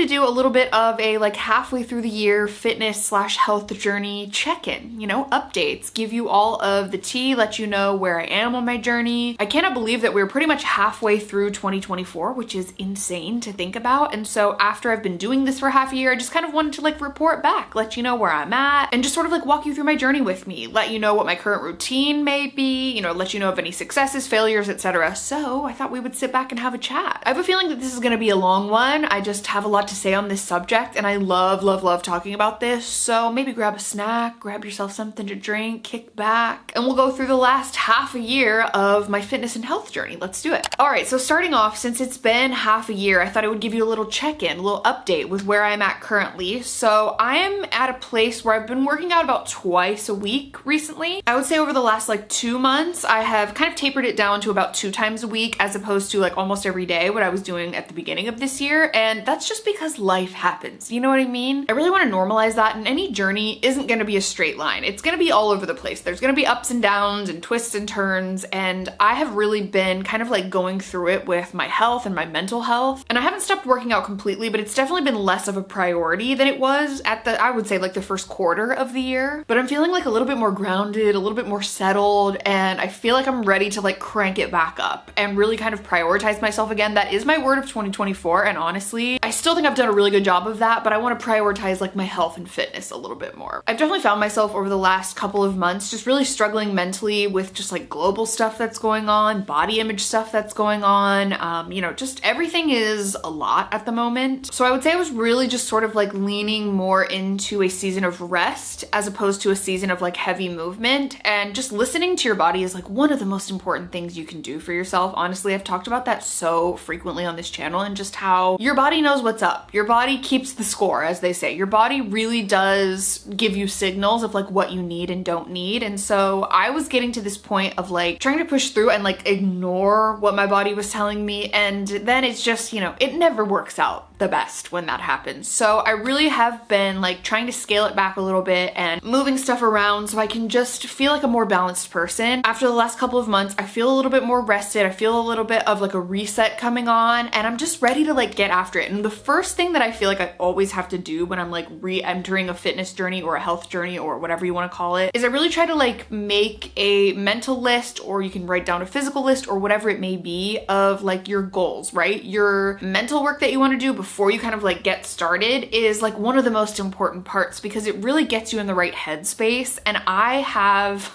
to do a little bit of a like halfway through the year fitness / health journey check-in, you know, updates, give you all of the tea, let you know where I am on my journey. I cannot believe that we're pretty much halfway through 2024, which is insane to think about. And so after I've been doing this for half a year, I just kind of wanted to like report back, let you know where I'm at, and just sort of like walk you through my journey with me, let you know what my current routine may be, you know, let you know of any successes, failures, etc. So I thought we would sit back and have a chat. I have a feeling that this is going to be a long one. I just have a lot to say on this subject, and I love talking about this. So maybe grab a snack, grab yourself something to drink, kick back, and we'll go through the last half a year of my fitness and health journey. Let's do it. All right, so starting off, since it's been half a year, I thought I would give you a little check-in, a little update with where I'm at currently. So I am at a place where I've been working out about twice a week recently. I would say over the last like 2 months, I have kind of tapered it down to about 2 times a week as opposed to like almost every day what I was doing at the beginning of this year. And that's just because life happens. You know what I mean? I really want to normalize that, and any journey isn't going to be a straight line. It's going to be all over the place. There's going to be ups and downs and twists and turns. And I have really been kind of like going through it with my health and my mental health. And I haven't stopped working out completely, but it's definitely been less of a priority than it was at I would say like the first quarter of the year. But I'm feeling like a little bit more grounded, a little bit more settled, and I feel like I'm ready to like crank it back up and really kind of prioritize myself again. That is my word of 2024. And honestly, I still think I've done a really good job of that, but I want to prioritize like my health and fitness a little bit more. I've definitely found myself over the last couple of months just really struggling mentally with just like global stuff that's going on, body image stuff that's going on. You know, just everything is a lot at the moment. So I would say I was really just sort of like leaning more into a season of rest as opposed to a season of like heavy movement, and just listening to your body is like one of the most important things you can do for yourself. Honestly, I've talked about that so frequently on this channel, and just how your body knows what's up. Your body keeps the score, as they say. Your body really does give you signals of like what you need and don't need. And so I was getting to this point of like trying to push through and like ignore what my body was telling me, and then it's just, you know, it never works out the best when that happens. So I really have been like trying to scale it back a little bit and moving stuff around so I can just feel like a more balanced person. After the last couple of months, I feel a little bit more rested. I feel a little bit of like a reset coming on, and I'm just ready to like get after it. And the first thing that I feel like I always have to do when I'm like re-entering a fitness journey or a health journey or whatever you want to call it is I really try to like make a mental list, or you can write down a physical list or whatever it may be, of like your goals, right? Your mental work that you want to do before you kind of like get started is like one of the most important parts, because it really gets you in the right headspace. And I have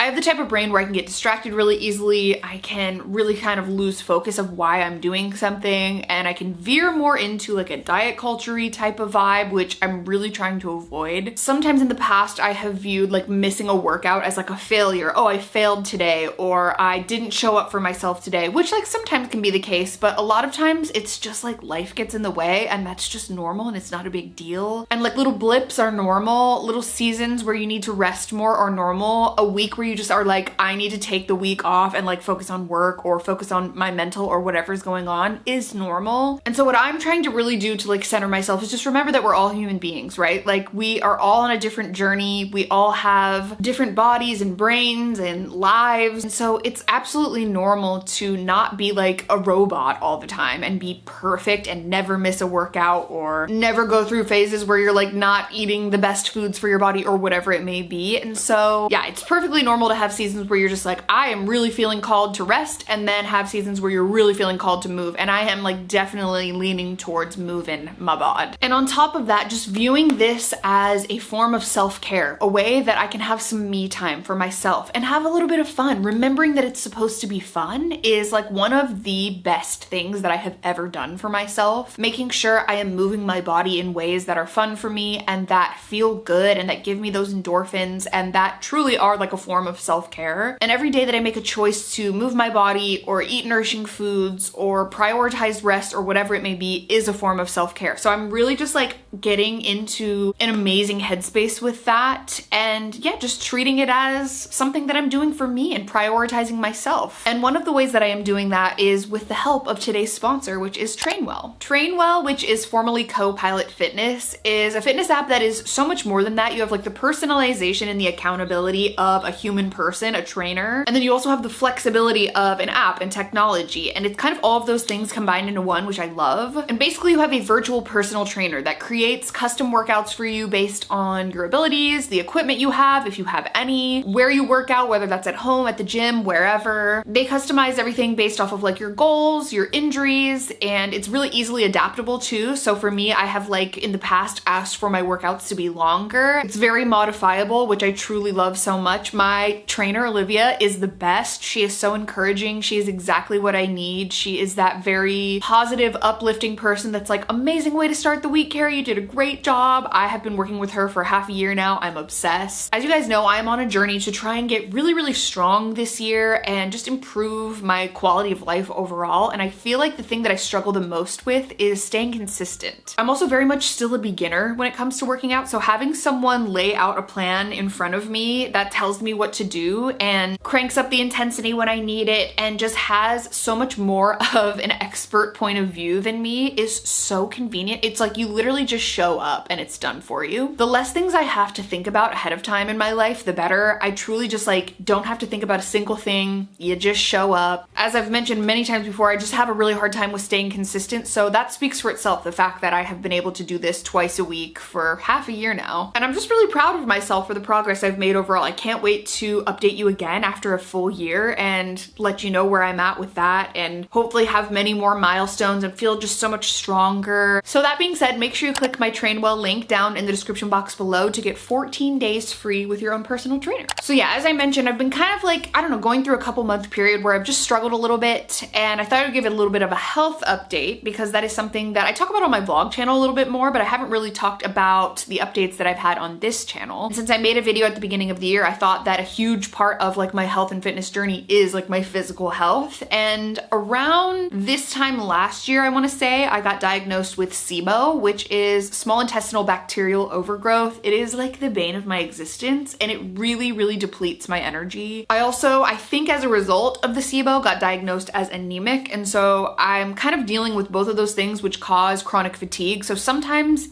I have the type of brain where I can get distracted really easily. I can really kind of lose focus of why I'm doing something, and I can veer more into like a diet culture-y type of vibe, which I'm really trying to avoid. Sometimes in the past, I have viewed like missing a workout as like a failure. Oh, I failed today, or I didn't show up for myself today, which like sometimes can be the case, but a lot of times it's just like life gets in the way, and that's just normal and it's not a big deal. And like little blips are normal, little seasons where you need to rest more are normal. A week where you just are like, I need to take the week off and like focus on work or focus on my mental or whatever's going on is normal. And so what I'm trying to really do to like center myself is just remember that we're all human beings, right? Like we are all on a different journey. We all have different bodies and brains and lives. And so it's absolutely normal to not be like a robot all the time and be perfect and never miss a workout or never go through phases where you're like not eating the best foods for your body or whatever it may be. And so yeah, it's perfectly normal to have seasons where you're just like, I am really feeling called to rest, and then have seasons where you're really feeling called to move. And I am like definitely leaning towards moving my bod. And on top of that, just viewing this as a form of self-care, a way that I can have some me time for myself and have a little bit of fun. Remembering that it's supposed to be fun is like one of the best things that I have ever done for myself. Making sure I am moving my body in ways that are fun for me and that feel good and that give me those endorphins and that truly are like a form of self-care. And every day that I make a choice to move my body or eat nourishing foods or prioritize rest or whatever it may be is a form of self-care. So I'm really just like getting into an amazing headspace with that, and yeah, just treating it as something that I'm doing for me and prioritizing myself. And one of the ways that I am doing that is with the help of today's sponsor, which is Trainwell. Trainwell, which is formerly Copilot Fitness, is a fitness app that is so much more than that. You have like the personalization and the accountability of a human person person, a trainer. And then you also have the flexibility of an app and technology. And it's kind of all of those things combined into one, which I love. And basically you have a virtual personal trainer that creates custom workouts for you based on your abilities, the equipment you have, if you have any, where you work out, whether that's at home, at the gym, wherever. They customize everything based off of like your goals, your injuries, and it's really easily adaptable too. So for me, I have like in the past asked for my workouts to be longer. It's very modifiable, which I truly love so much. My trainer, Olivia, is the best. She is so encouraging. She is exactly what I need. She is that very positive, uplifting person that's like, amazing way to start the week, Carrie. You did a great job. I have been working with her for half a year now. I'm obsessed. As you guys know, I'm on a journey to try and get really, really strong this year and just improve my quality of life overall. And I feel like the thing that I struggle the most with is staying consistent. I'm also very much still a beginner when it comes to working out. So having someone lay out a plan in front of me that tells me what to do and cranks up the intensity when I need it and just has so much more of an expert point of view than me is so convenient. It's like you literally just show up and it's done for you. The less things I have to think about ahead of time in my life, the better. I truly just like don't have to think about a single thing. You just show up. As I've mentioned many times before, I just have a really hard time with staying consistent. So that speaks for itself, the fact that I have been able to do this twice a week for half a year now. And I'm just really proud of myself for the progress I've made overall. I can't wait to update you again after a full year and let you know where I'm at with that and hopefully have many more milestones and feel just so much stronger. So that being said, make sure you click my Trainwell link down in the description box below to get 14 days free with your own personal trainer. So yeah, as I mentioned, I've been kind of like, I don't know, going through a couple month period where I've just struggled a little bit, and I thought I would give it a little bit of a health update because that is something that I talk about on my vlog channel a little bit more, but I haven't really talked about the updates that I've had on this channel. And since I made a video at the beginning of the year, I thought that a huge part of like my health and fitness journey is like my physical health. And around this time last year, I want to say, I got diagnosed with SIBO, which is small intestinal bacterial overgrowth. It is like the bane of my existence and it really, really depletes my energy. I think as a result of the SIBO, got diagnosed as anemic. And so I'm kind of dealing with both of those things, which cause chronic fatigue. So sometimes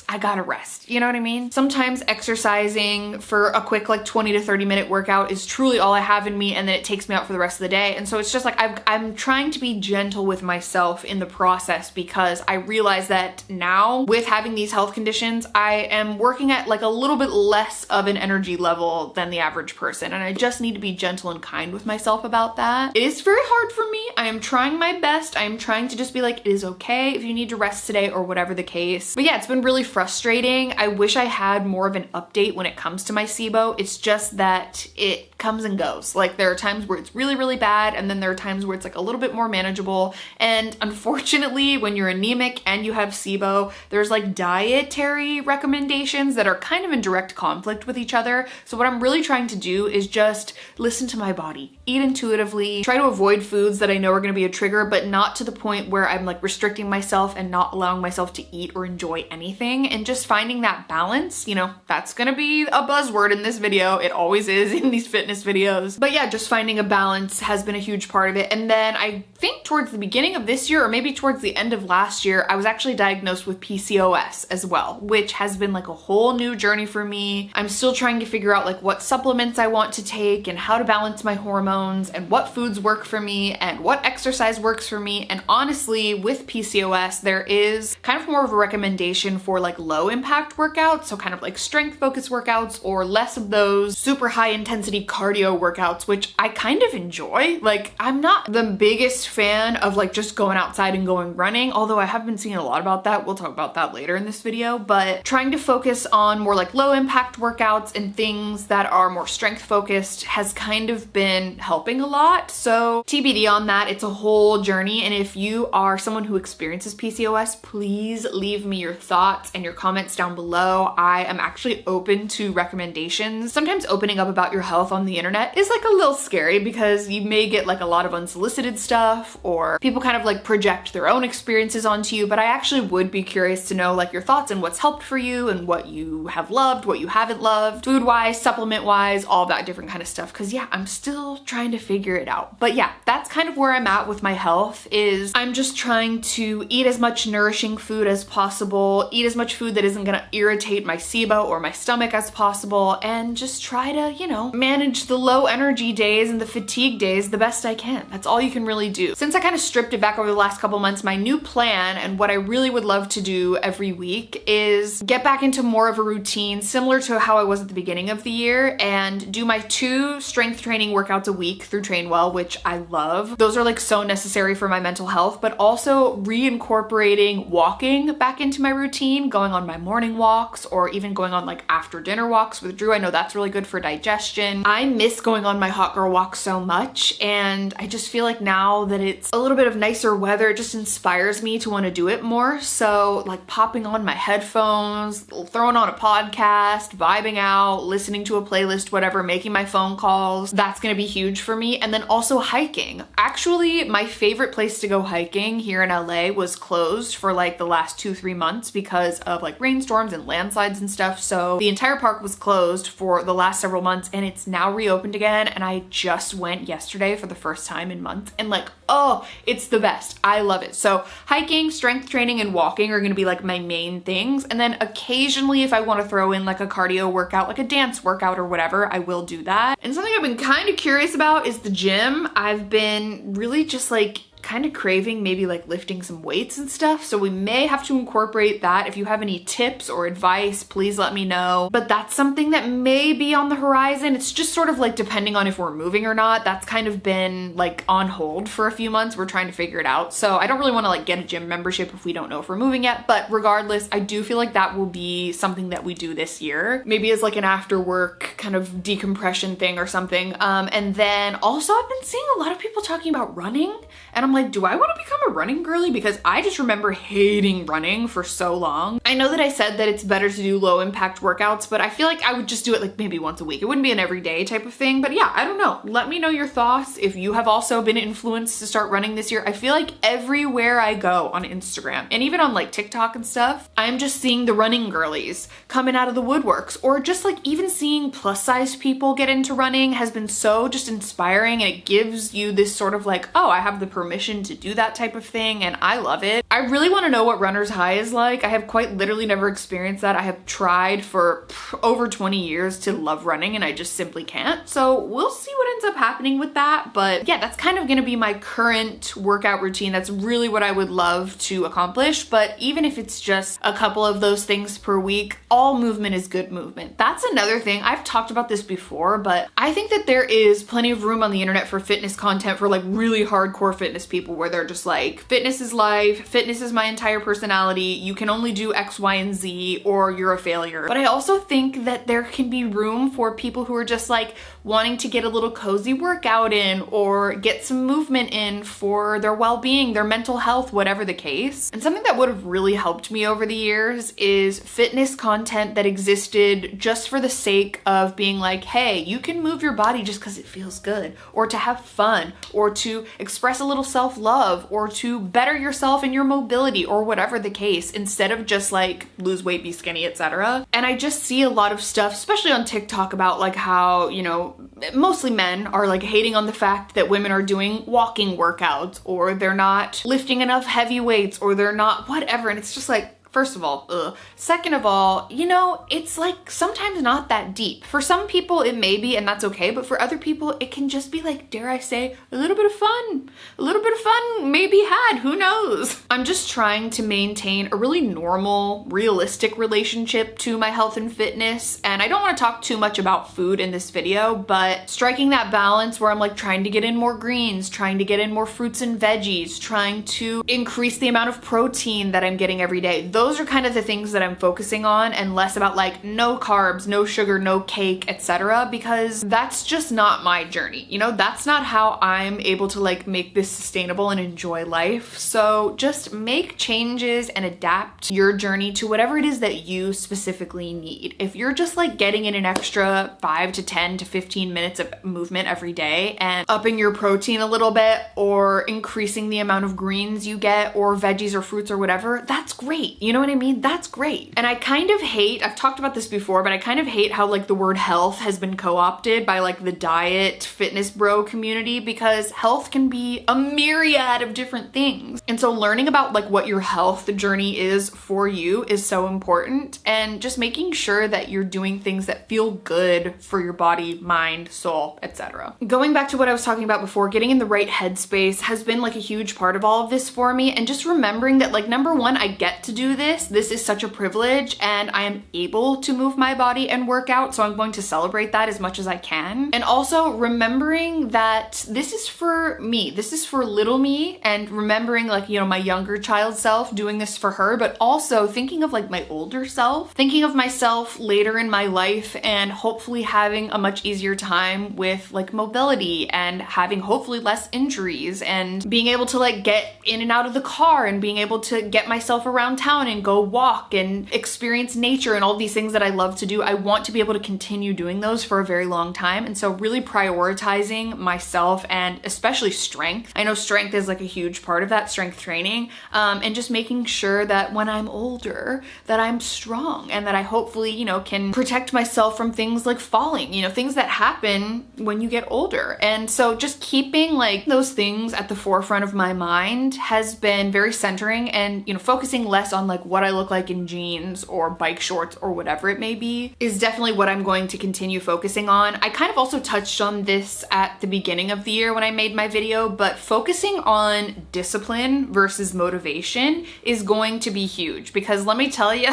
I gotta rest. You know what I mean? Sometimes exercising for a quick like 20 to 30 minute workout is truly all I have in me, and then it takes me out for the rest of the day. And so it's just like I'm trying to be gentle with myself in the process because I realize that now with having these health conditions, I am working at like a little bit less of an energy level than the average person. And I just need to be gentle and kind with myself about that. It is very hard for me. I am trying my best. I am trying to just be like, it is okay if you need to rest today or whatever the case. But yeah, it's been really frustrating. I wish I had more of an update when it comes to my SIBO. It's just that it comes and goes. Like there are times where it's really, really bad, and then there are times where it's like a little bit more manageable. And unfortunately, when you're anemic and you have SIBO, there's like dietary recommendations that are kind of in direct conflict with each other. So what I'm really trying to do is just listen to my body, eat intuitively, try to avoid foods that I know are going to be a trigger, but not to the point where I'm like restricting myself and not allowing myself to eat or enjoy anything, and just finding that balance. You know, that's going to be a buzzword in this video. It always is in these fitness videos. But yeah, just finding a balance has been a huge part of it. And then I think towards the beginning of this year, or maybe towards the end of last year, I was actually diagnosed with PCOS as well, which has been like a whole new journey for me. I'm still trying to figure out like what supplements I want to take and how to balance my hormones and what foods work for me and what exercise works for me. And honestly, with PCOS, there is kind of more of a recommendation for like low impact workouts. So kind of like strength focused workouts or less of those super high intensity cardio workouts, which I kind of enjoy. Like I'm not the biggest fan of like just going outside and going running, although I have been seeing a lot about that. We'll talk about that later in this video, but trying to focus on more like low impact workouts and things that are more strength focused has kind of been helping a lot. So TBD on that. It's a whole journey. And if you are someone who experiences PCOS, please leave me your thoughts and your comments down below. I am actually open to recommendations. Sometimes opening up about your health on the internet is like a little scary because you may get like a lot of unsolicited stuff, or people kind of like project their own experiences onto you. But I actually would be curious to know like your thoughts and what's helped for you and what you have loved, what you haven't loved, food wise, supplement wise, all that different kind of stuff. Cause yeah, I'm still trying to figure it out. But yeah, that's kind of where I'm at with my health. Is I'm just trying to eat as much nourishing food as possible, eat as much food that isn't gonna irritate my SIBO or my stomach as possible, and just try to, you know, manage manage the low energy days and the fatigue days the best I can. That's all you can really do. Since I kind of stripped it back over the last couple months, my new plan and what I really would love to do every week is get back into more of a routine similar to how I was at the beginning of the year and do my 2 strength training workouts a week through Trainwell, which I love. Those are like so necessary for my mental health, but also reincorporating walking back into my routine, going on my morning walks or even going on like after dinner walks with Drew. I know that's really good for digestion. I miss going on my hot girl walk so much, and I just feel like now that it's a little bit of nicer weather, it just inspires me to want to do it more. So like popping on my headphones, throwing on a podcast, vibing out, listening to a playlist, whatever, making my phone calls, that's gonna be huge for me. And then also hiking. Actually, my favorite place to go hiking here in LA was closed for like the last 2-3 months because of like rainstorms and landslides and stuff. So the entire park was closed for the last several months and it's now reopened again. And I just went yesterday for the first time in months and like, oh, it's the best. I love it. So hiking, strength training, and walking are gonna be like my main things. And then occasionally if I wanna throw in like a cardio workout, like a dance workout or whatever, I will do that. And something I've been kind of curious about is the gym. I've been really just like kind of craving maybe like lifting some weights and stuff. So we may have to incorporate that. If you have any tips or advice, please let me know. But that's something that may be on the horizon. It's just sort of like depending on if we're moving or not. That's kind of been like on hold for a few months. We're trying to figure it out. So I don't really want to like get a gym membership if we don't know if we're moving yet. But regardless, I do feel like that will be something that we do this year. Maybe as like an after work kind of decompression thing or something. And then also I've been seeing a lot of people talking about running. And I'm like, do I want to become a running girly? Because I just remember hating running for so long. I know that I said that it's better to do low impact workouts, but I feel like I would just do it like maybe once a week. It wouldn't be an everyday type of thing, but yeah, I don't know. Let me know your thoughts. If you have also been influenced to start running this year, I feel like everywhere I go on Instagram and even on like TikTok and stuff, I'm just seeing the running girlies coming out of the woodworks, or just like even seeing plus size people get into running has been so just inspiring, and it gives you this sort of like, oh, I have the permission to do that type of thing, and I love it. I really want to know what runner's high is like. I have quite literally never experienced that. I have tried for over 20 years to love running and I just simply can't. So we'll see what ends up happening with that. But yeah, that's kind of going to be my current workout routine. That's really what I would love to accomplish. But even if it's just a couple of those things per week, all movement is good movement. That's another thing. I've talked about this before, but I think that there is plenty of room on the internet for fitness content for like really hardcore fitness people, where they're just like, fitness is life, fitness is my entire personality, you can only do X, Y, and Z, or you're a failure. But I also think that there can be room for people who are just like wanting to get a little cozy workout in or get some movement in for their well-being, their mental health, whatever the case. And something that would have really helped me over the years is fitness content that existed just for the sake of being like, hey, you can move your body just because it feels good, or to have fun, or to express a little self-love, or to better yourself in your mobility, or whatever the case, instead of just like lose weight, be skinny, etc. And I just see a lot of stuff, especially on TikTok, about like how, you know, mostly men are like hating on the fact that women are doing walking workouts, or they're not lifting enough heavy weights, or they're not whatever. And it's just like, first of all, ugh. Second of all, you know, it's like sometimes not that deep. For some people it may be, and that's okay, but for other people it can just be like, dare I say, a little bit of fun. A little bit of fun may be had, who knows? I'm just trying to maintain a really normal, realistic relationship to my health and fitness, and I don't want to talk too much about food in this video, but striking that balance where I'm like trying to get in more greens, trying to get in more fruits and veggies, trying to increase the amount of protein that I'm getting every day. Those are kind of the things that I'm focusing on, and less about like no carbs, no sugar, no cake, etc. because that's just not my journey. You know, that's not how I'm able to like make this sustainable and enjoy life. So just make changes and adapt your journey to whatever it is that you specifically need. If you're just like getting in an extra 5 to 10 to 15 minutes of movement every day and upping your protein a little bit, or increasing the amount of greens you get, or veggies or fruits or whatever, that's great. You know what I mean? That's great. And I kind of hate, I've talked about this before, but I kind of hate how like the word health has been co-opted by like the diet fitness bro community, because health can be a myriad of different things. And so learning about like what your health journey is for you is so important, and just making sure that you're doing things that feel good for your body, mind, soul, etc. Going back to what I was talking about before, getting in the right headspace has been like a huge part of all of this for me, and just remembering that like number one, I get to do this. This is such a privilege, and I am able to move my body and work out, so I'm going to celebrate that as much as I can. And also remembering that this is for me, this is for little me, and remembering like, you know, my younger child self, doing this for her, but also thinking of like my older self, thinking of myself later in my life, and hopefully having a much easier time with like mobility and having hopefully less injuries, and being able to like get in and out of the car, and being able to get myself around town and go walk and experience nature and all these things that I love to do. I want to be able to continue doing those for a very long time. And so really prioritizing myself, and especially strength. I know strength is like a huge part of that, strength training, and just making sure that when I'm older that I'm strong, and that I hopefully, you know, can protect myself from things like falling, you know, things that happen when you get older. And so just keeping like those things at the forefront of my mind has been very centering, and, you know, focusing less on like what I look like in jeans or bike shorts or whatever it may be is definitely what I'm going to continue focusing on. I kind of also touched on this at the beginning of the year when I made my video, but focusing on discipline versus motivation is going to be huge, because let me tell you,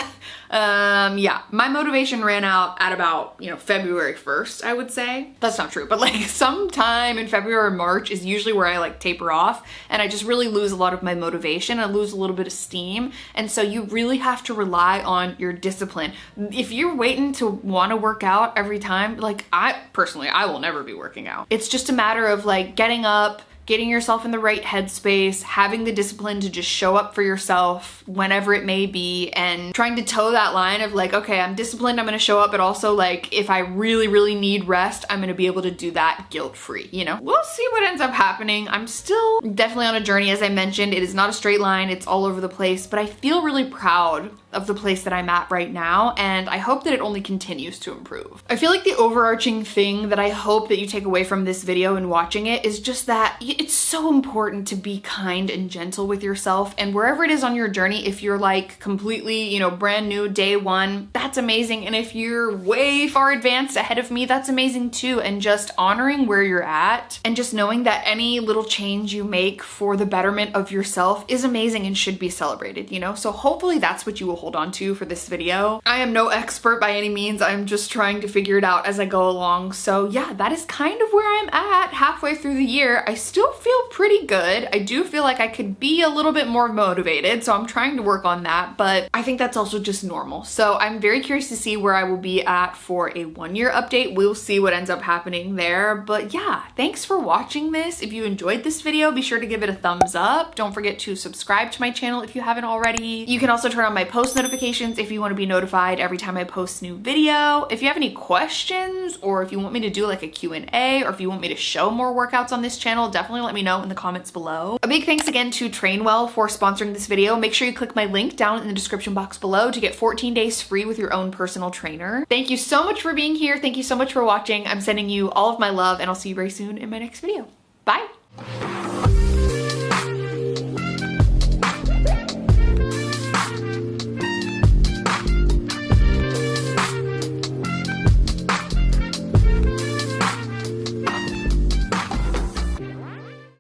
yeah, my motivation ran out at about, you know, February 1st, I would say. That's not true, but like sometime in February or March is usually where I like taper off, and I just really lose a lot of my motivation. I lose a little bit of steam. And so you really have to rely on your discipline. If you're waiting to want to work out every time, like I personally, I will never be working out. It's just a matter of like getting up, getting yourself in the right headspace, having the discipline to just show up for yourself whenever it may be, and trying to toe that line of like, okay, I'm disciplined, I'm gonna show up, but also like if I really, really need rest, I'm gonna be able to do that guilt-free, you know? We'll see what ends up happening. I'm still definitely on a journey, as I mentioned. It is not a straight line, it's all over the place, but I feel really proud of the place that I'm at right now, and I hope that it only continues to improve. I feel like the overarching thing that I hope that you take away from this video and watching it is just that it's so important to be kind and gentle with yourself, and wherever it is on your journey, if you're like completely, you know, brand new day one, that's amazing, and if you're way far advanced ahead of me, that's amazing too. And just honoring where you're at, and just knowing that any little change you make for the betterment of yourself is amazing and should be celebrated, you know? So hopefully that's what you will hold on to for this video. I am no expert by any means. I'm just trying to figure it out as I go along. So yeah, that is kind of where I'm at halfway through the year. I still feel pretty good. I do feel like I could be a little bit more motivated, so I'm trying to work on that, but I think that's also just normal. So I'm very curious to see where I will be at for a 1-year update. We'll see what ends up happening there. But yeah, thanks for watching this. If you enjoyed this video, be sure to give it a thumbs up. Don't forget to subscribe to my channel if you haven't already. You can also turn on my post notifications if you want to be notified every time I post a new video. If you have any questions, or if you want me to do like a Q&A, or if you want me to show more workouts on this channel, definitely let me know in the comments below. A big thanks again to Trainwell for sponsoring this video. Make sure you click my link down in the description box below to get 14 days free with your own personal trainer. Thank you so much for being here. Thank you so much for watching. I'm sending you all of my love, and I'll see you very soon in my next video. Bye.